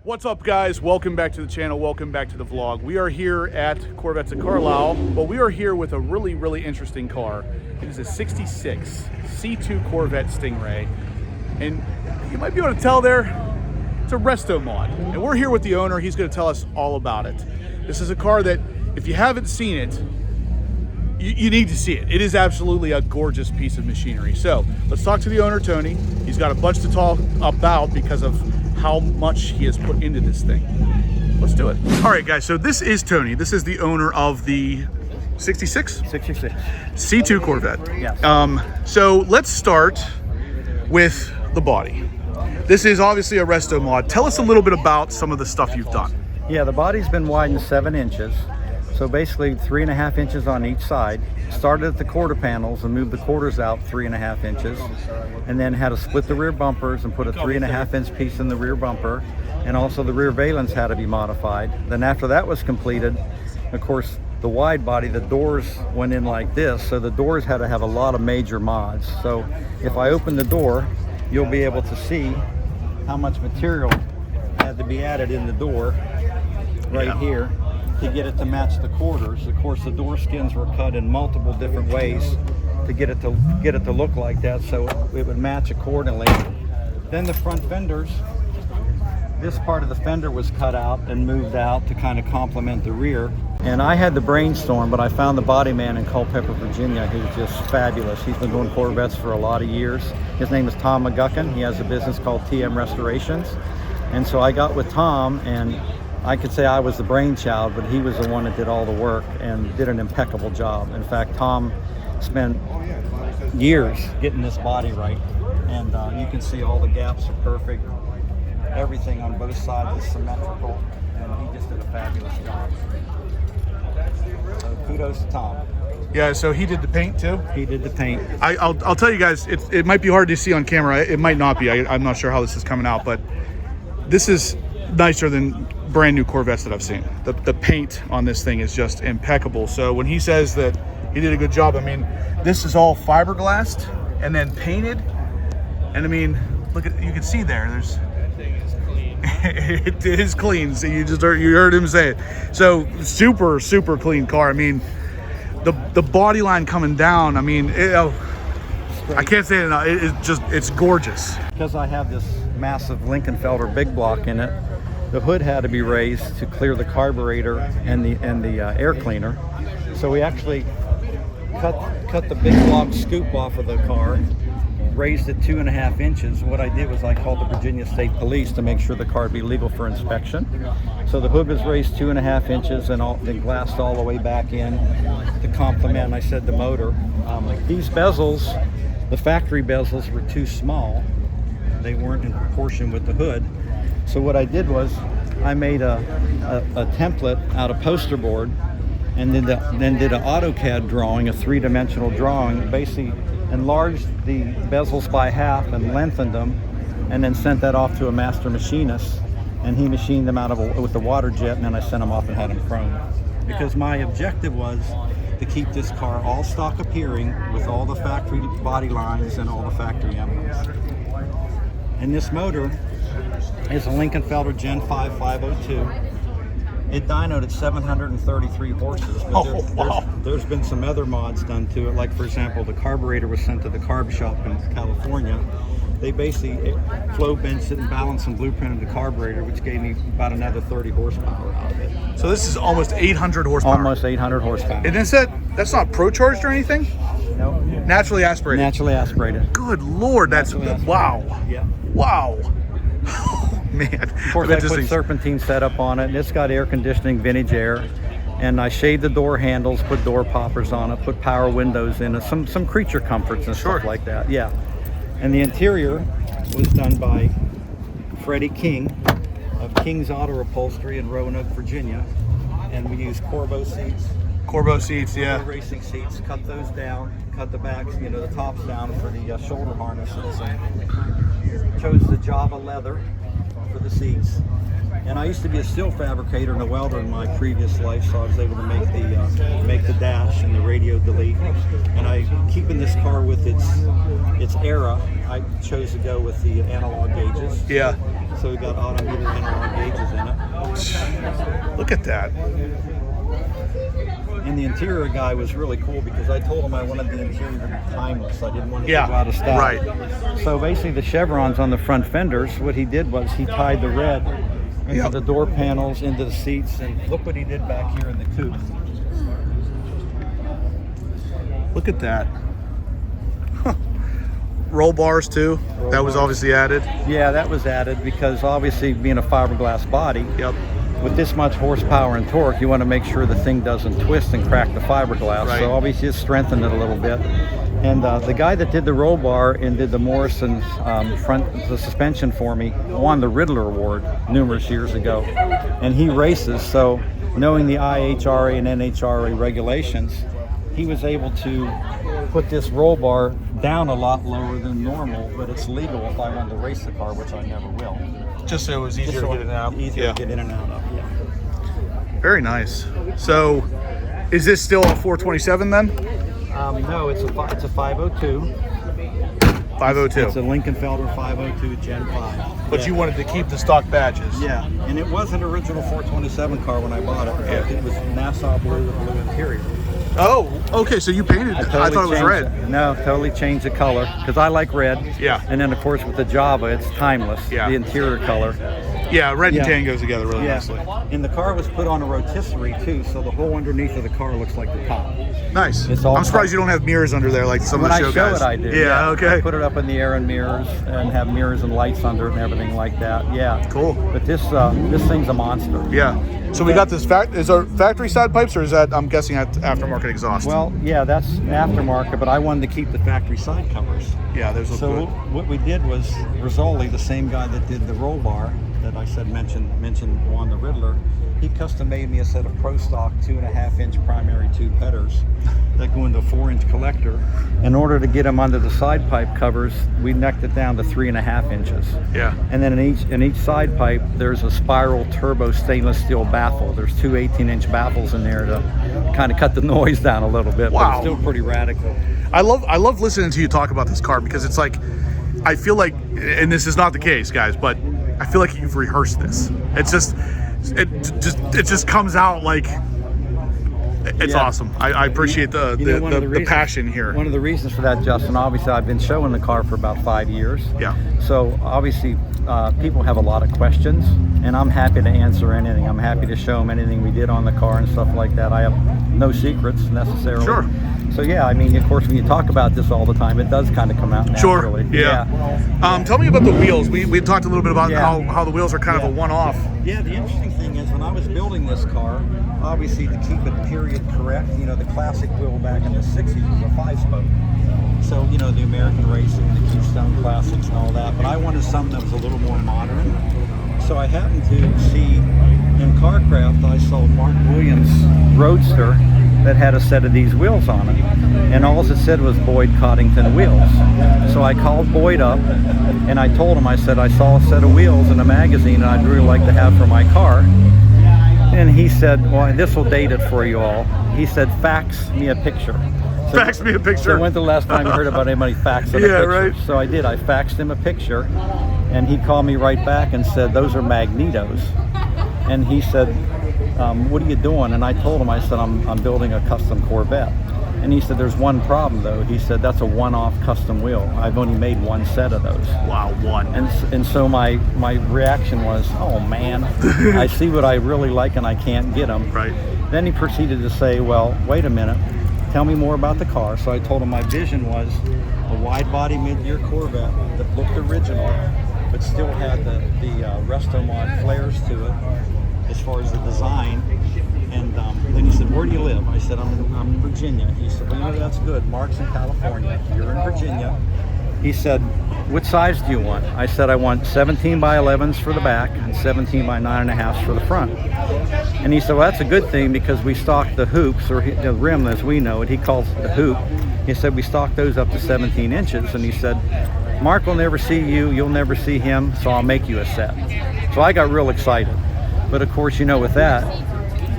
What's up, guys? Welcome back to the channel. Welcome back to the vlog. We are here at Corvettes at Carlisle, but we are here with a really interesting car. It is a 66 C2 Corvette Stingray, and you might be able to tell there, it's a RestoMod. And we're here with the owner. He's going to tell us all about it. This is a car that, if you haven't seen it, you need to see it. It is absolutely a gorgeous piece of machinery. So let's talk to the owner, Tony. He's got a bunch to talk about because of how much he has put into this thing. Let's do it. All right, guys, so this is Tony. This is the owner of the 66? 66. C2 Corvette. Yes. So let's start with the body. This is obviously a RestoMod. Tell us a little bit about some of the stuff you've done. Yeah, the body's been widened 7 inches. So basically 3.5 inches on each side. Started at the quarter panels and moved the quarters out 3.5 inches. And then had to split the rear bumpers and put a 3.5 inch piece in the rear bumper. And also the rear valence had to be modified. Then after that was completed, of course, the wide body, the doors went in like this. So the doors had to have a lot of major mods. So if I open the door, you'll be able to see how much material had to be added in the door right here to get it to match the quarters. Of course, the door skins were cut in multiple different ways to get it to look like that, so it would match accordingly. Then the front fenders, this part of the fender was cut out and moved out to kind of complement the rear. And I had the brainstorm, but I found the body man in Culpeper, Virginia, who's just fabulous. He's been doing Corvettes for a lot of years. His name is Tom McGuckin. He has a business called TM Restorations. And so I got with Tom, and I could say I was the brainchild, but he was the one that did all the work and did an impeccable job. In fact, Tom spent years getting this body right, and you can see all the gaps are perfect. Everything on both sides is symmetrical, and he just did a fabulous job. So kudos to Tom. Yeah, so he did the paint too? He did the paint. I'll tell you guys, it might be hard to see on camera. It might not be. I'm not sure how this is coming out, but this is nicer than brand new Corvettes that I've seen. The paint on this thing is just impeccable. So when he says that he did a good job, I mean, this is all fiberglassed and then painted. And I mean, look at, you can see there's That thing is clean. it is clean. So you heard him say it. So super clean car. I mean, the body line coming down, I mean, I can't say it enough. It's gorgeous. Because I have this massive Lincolnfelder big block in it, the hood had to be raised to clear the carburetor and the air cleaner. So we actually cut the big block scoop off of the car, raised it 2.5 inches. What I did was I called the Virginia State Police to make sure the car would be legal for inspection. So the hood was raised 2.5 inches and then glassed all the way back in to complement, I said, the motor. These bezels, the factory bezels, were too small. They weren't in proportion with the hood. So what I did was I made a template out of poster board and then did an AutoCAD drawing, a 3-dimensional drawing, basically enlarged the bezels by half and lengthened them, and then sent that off to a master machinist, and he machined them out with the water jet, and then I sent them off and had them chromed. Because my objective was to keep this car all stock appearing with all the factory body lines and all the factory emblems. And this motor is a Lincolnfelder Gen 5 502. It dynoed at 733 horses, but there's been some other mods done to it. Like, for example, the carburetor was sent to the carb shop in California. They basically flow benched it and balanced and blueprinted the carburetor, which gave me about another 30 horsepower out of it. So this is almost 800 horsepower. Almost 800 horsepower. And that's not pro charged or anything? No. Naturally aspirated. Naturally aspirated. Good Lord, that's wow. Yeah. Wow. Man. Of course, I put serpentine setup on it, and it's got air conditioning, vintage air, and I shaved the door handles, put door poppers on it, put power windows in it, some creature comforts and stuff like that. Yeah. And the interior was done by Freddie King of King's Auto Upholstery in Roanoke, Virginia, and we used Corvo seats, yeah. Racing seats. Cut those down, cut the backs, the tops down for the shoulder harnesses, and chose the Java leather for the seats. And I used to be a steel fabricator and a welder in my previous life, so I was able to make the dash and the radio delete. And keeping this car with its era, I chose to go with the analog gauges. Yeah. So we got autometer analog gauges Look at that. And the interior guy was really cool because I told him I wanted the interior to be timeless. I didn't want it to go out of style. Right. So basically the chevrons on the front fenders, what he did was he tied the red into the door panels, into the seats, and look what he did back here in the coupe. Look at that. Roll bars too. That was obviously added. Yeah, that was added because obviously being a fiberglass body, with this much horsepower and torque, you want to make sure the thing doesn't twist and crack the fiberglass. Right. So obviously just strengthened it a little bit. And the guy that did the roll bar and did the Morrison the suspension for me won the Riddler Award numerous years ago. And he races, so knowing the IHRA and NHRA regulations, he was able to put this roll bar down a lot lower than normal, but it's legal if I want to race the car, which I never will. Just so it was easier to get in and out. Easier to get in and out of. Yeah. Very nice. So, is this still a 427 then? No, it's a 502. 502. It's a Lincoln Felder 502 Gen 5. But you wanted to keep the stock badges. Yeah, and it was an original 427 car when I bought it. It was Nassau blue with blue interior. Oh, okay. So you painted it. I thought it was red. No, totally changed the color because I like red. Yeah. And then of course with the Java, it's timeless. Yeah. The interior color. Yeah, red and tan goes together really nicely. And the car was put on a rotisserie too, so the whole underneath of the car looks like the top. Nice. It's all I'm surprised you don't have mirrors under there like some when of the show I show guys. it, I do. Yeah, okay. I put it up in the air and mirrors and have mirrors and lights under it and everything like that. Yeah. Cool. But this thing's a monster. Yeah. So we got this is our factory side pipes, or is that, I'm guessing, at aftermarket exhaust? Well, yeah, that's aftermarket, but I wanted to keep the factory side covers. Yeah, those look So good. what we did was Rizzoli, the same guy that did the roll bar that I said mentioned on the Riddler, he custom made me a set of Pro Stock 2.5-inch primary tube headers that go into a 4-inch collector. In order to get them under the side pipe covers, we necked it down to 3.5 inches. Yeah. And then in each side pipe, there's a spiral turbo stainless steel baffle. There's two 18-inch baffles in there to kind of cut the noise down a little bit. Wow. But it's still pretty radical. I love listening to you talk about this car because it's like, I feel like, and this is not the case, guys, but I feel like you've rehearsed this. It just comes out like it's awesome. I appreciate the passion here. One of the reasons for that, Justin, obviously I've been showing the car for about 5 years. Yeah. So obviously people have a lot of questions, and I'm happy to answer anything. I'm happy to show them anything we did on the car and stuff like that. I have no secrets necessarily. Sure. So yeah, I mean, of course, when you talk about this all the time, it does kind of come out naturally. Sure. Yeah. Tell me about the wheels. We talked a little bit about how the wheels are kind of a one-off. Yeah. The interesting thing is when I was building this car, obviously to keep it period correct, you know, the classic wheel back in the 60s was a 5-spoke. So, you know, the American racing, the Keystone Classics and all that. But I wanted something that was a little more modern. So I happened to see in Carcraft, I saw Mark Williams' Roadster that had a set of these wheels on it. And all it said was Boyd Coddington wheels. So I called Boyd up and I told him, I said, I saw a set of wheels in a magazine and I'd really like to have for my car. And he said, well, this will date it for you all. He said, fax me a picture. So, fax me a picture. So when's the last time you heard about anybody faxing a picture? Right. So I did. I faxed him a picture, and he called me right back and said, those are magnetos. And he said, what are you doing? And I told him, I said, I'm building a custom Corvette. And he said, there's one problem though. He said, that's a one-off custom wheel. I've only made one set of those. Wow, one. And so my reaction was, oh man, I see what I really like and I can't get them. Right. Then he proceeded to say, well, wait a minute, tell me more about the car. So I told him my vision was a wide body mid-year Corvette that looked original, but still had the RestoMod flares to it as far as the design. And then he said, where do you live? I said, I'm in Virginia. He said, well, you know, that's good. Mark's in California. You're in Virginia. He said, what size do you want? I said, I want 17 by 11s for the back and 17 by 9.5s for the front. And he said, well, that's a good thing because we stock the hoops, or the rim as we know it. He calls it the hoop. He said, we stock those up to 17 inches. And he said, Mark will never see you. You'll never see him. So I'll make you a set. So I got real excited. But of course, you know, with that,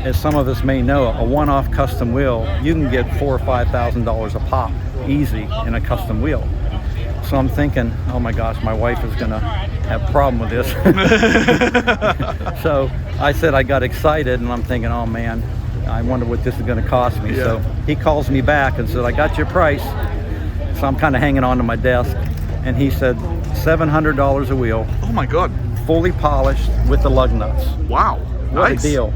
as some of us may know, a one-off custom wheel, you can get $4,000 or $5,000 a pop, easy, in a custom wheel. So I'm thinking, oh my gosh, my wife is gonna have a problem with this. So I said I got excited, and I'm thinking, oh man, I wonder what this is gonna cost me. Yeah. So he calls me back and said, I got your price. So I'm kind of hanging on to my desk, and he said $700 a wheel, Oh my God. fully polished with the lug nuts. Wow. What Nice. a deal.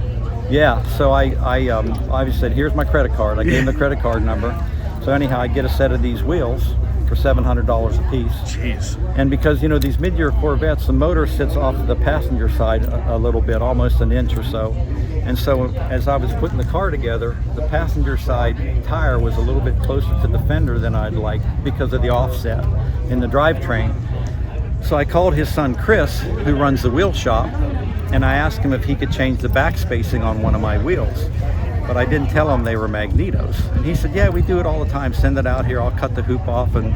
Yeah, so I obviously said, here's my credit card. I gave him the credit card number. So anyhow, I get a set of these wheels for $700 a piece. Jeez. And because, you know, these mid-year Corvettes, the motor sits off the passenger side a little bit, almost an inch or so. And so as I was putting the car together, the passenger side tire was a little bit closer to the fender than I'd like because of the offset in the drivetrain. So I called his son Chris, who runs the wheel shop, and I asked him if he could change the back spacing on one of my wheels. But I didn't tell him they were magnetos. And he said, yeah, we do it all the time. Send it out here. I'll cut the hoop off and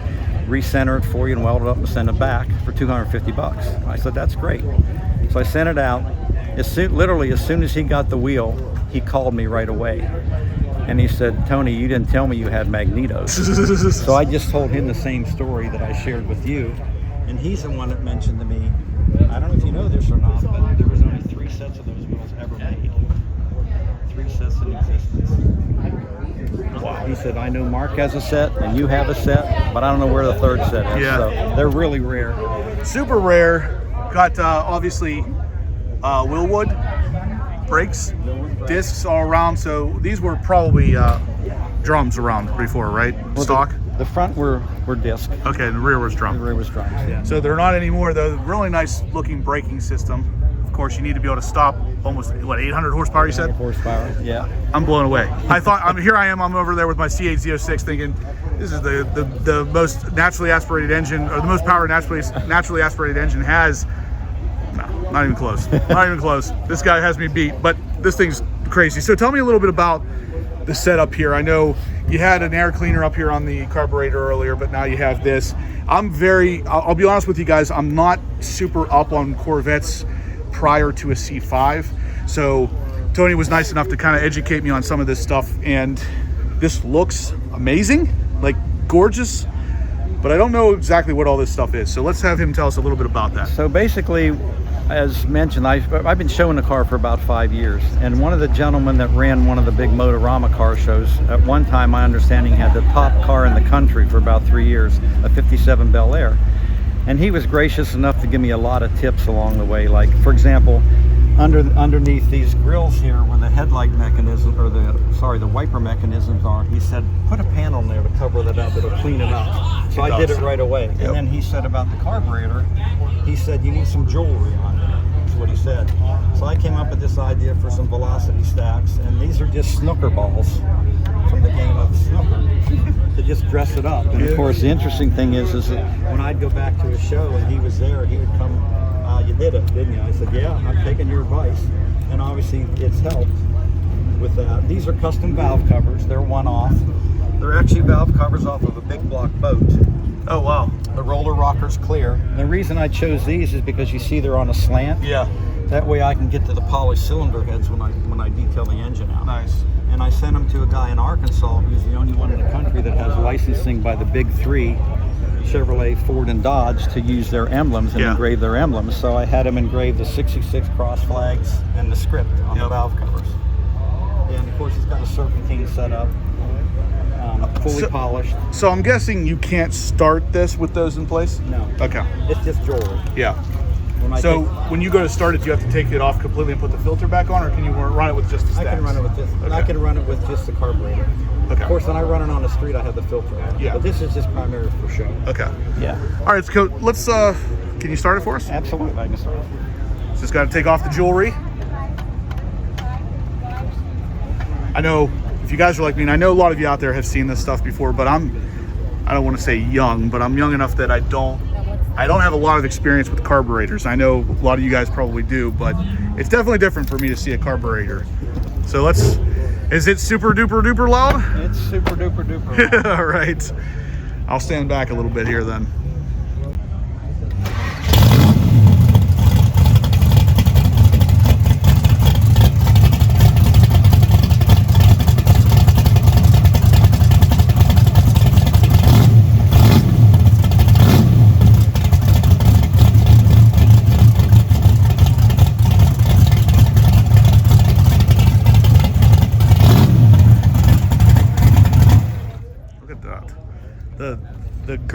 recenter it for you and weld it up and send it back for $250. I said, that's great. So I sent it out. Literally, as soon as he got the wheel, he called me right away. And he said, Tony, you didn't tell me you had magnetos. So I just told him the same story that I shared with you. And he's the one that mentioned to me, I don't know if you know this or not, but there was only 3 sets of those wheels ever made. 3 sets in existence. Wow. He said, I know Mark has a set and you have a set, but I don't know where the 3rd set is. Yeah. So they're really rare. Super rare. Got obviously Willwood brakes, discs all around. So these were probably drums around before, right? Well, Stock. The front were disc. Okay, and the rear was The drum. rear was drums, yeah. So they're not anymore, though. Really nice looking braking system. Of course, you need to be able to stop almost, what, 800 horsepower, you said? Horsepower, yeah. I'm blown away. I thought, I'm over there with my C8 Z06 thinking, this is the most naturally aspirated engine, or the most power naturally aspirated engine has. No, not even close. Not even close. This guy has me beat, but this thing's crazy. So tell me a little bit about the setup here. I know you had an air cleaner up here on the carburetor earlier, but now you have this. I'll be honest with you guys, I'm not super up on Corvettes prior to a C5. So Tony was nice enough to kind of educate me on some of this stuff, and this looks amazing, like gorgeous, but I don't know exactly what all this stuff is. So let's have him tell us a little bit about that. So basically, as mentioned, I've been showing the car for about 5 years, and one of the gentlemen that ran one of the big Motorama car shows, at one time, my understanding, had the top car in the country for about 3 years, a 57 Bel Air. And he was gracious enough to give me a lot of tips along the way. Like, for example, underneath these grills here where the headlight mechanism, or the wiper mechanisms are, he said, put a panel in there to cover that up, it'll clean it up. So I did it right away. Yep. And then he said about the carburetor, he said, you need some jewelry on it. That's what he said. So I came up with this idea for some velocity stacks, and these are just snooker balls from the game of snooker to just dress it up. And of course, the interesting thing is that when I'd go back to a show and he was there, he would come, you did it, didn't you? I said, yeah, I'm taking your advice. And obviously it's helped with that. These are custom valve covers. They're one-off. They're actually valve covers off of a big block boat. Oh, wow. The roller rocker's clear. And the reason I chose these is because you see they're on a slant. Yeah. That way I can get to the polished cylinder heads when I detail the engine out. Nice. And I sent them to a guy in Arkansas who's the only one in the country that has licensing by the big 3, Chevrolet, Ford, and Dodge, to use their emblems and engrave their emblems. So I had him engrave the 66 cross flags and the script on the valve covers. And of course he's got a serpentine set up, fully polished. So I'm guessing you can't start this with those in place? No. Okay. It's just jewelry. Yeah. When you go to start it, do you have to take it off completely and put the filter back on, or can you run it with just the stacks? I can run it with just. Okay. I can run it with just the carburetor. Okay. Of course, when I run it on the street, I have the filter on. Yeah. But this is just primarily for show. Okay. Yeah. All right, so let's. Can you start it for us? Absolutely, I can start. Just got to take off the jewelry. I know if you guys are like me, and I know a lot of you out there have seen this stuff before, but I don't want to say young, but I'm young enough that I don't have a lot of experience with carburetors. I know a lot of you guys probably do, but it's definitely different for me to see a carburetor. So is it super duper duper loud? It's super duper duper loud. All right. I'll stand back a little bit here then.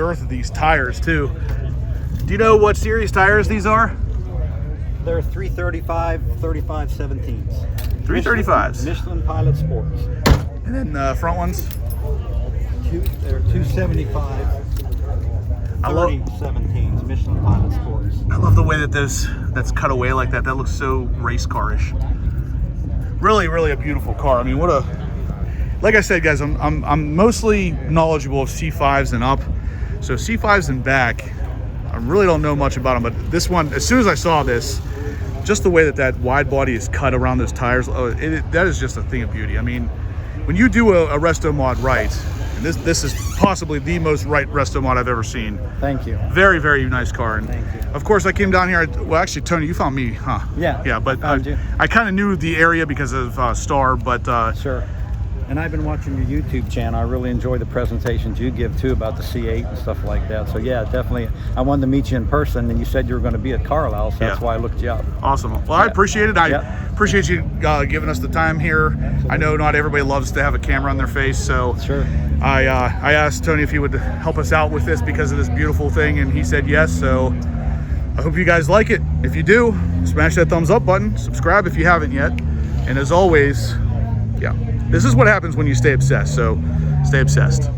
girth of these tires too. Do you know what series tires these are? They're 335 17s. 335s. Michelin Pilot Sports. And then the front ones? They're 275 17s. Michelin Pilot Sports. I love the way that that's cut away like that. That looks so race car-ish. Really, really a beautiful car. I mean, like I said, guys, I'm mostly knowledgeable of C5s and up. So C5s and back, I really don't know much about them, but this one, as soon as I saw this, just the way that wide body is cut around those tires, that is just a thing of beauty. I mean, when you do a RestoMod right, and this is possibly the most right RestoMod I've ever seen. Thank you. Very, very nice car. And thank you. Of course, I came down here. Well, actually, Tony, you found me, huh? Yeah. Yeah, but I kind of knew the area because of Star, but sure. And I've been watching your YouTube channel. I really enjoy the presentations you give too about the C8 and stuff like that. So yeah, definitely. I wanted to meet you in person, and you said you were going to be at Carlisle, so that's why I looked you up. Awesome. Well, I appreciate it. I appreciate you giving us the time here. Absolutely. I know not everybody loves to have a camera on their face, so sure. I asked Tony if he would help us out with this because of this beautiful thing, and he said yes. So I hope you guys like it. If you do, smash that thumbs up button. Subscribe if you haven't yet. And as always, yeah, this is what happens when you stay obsessed. So stay obsessed.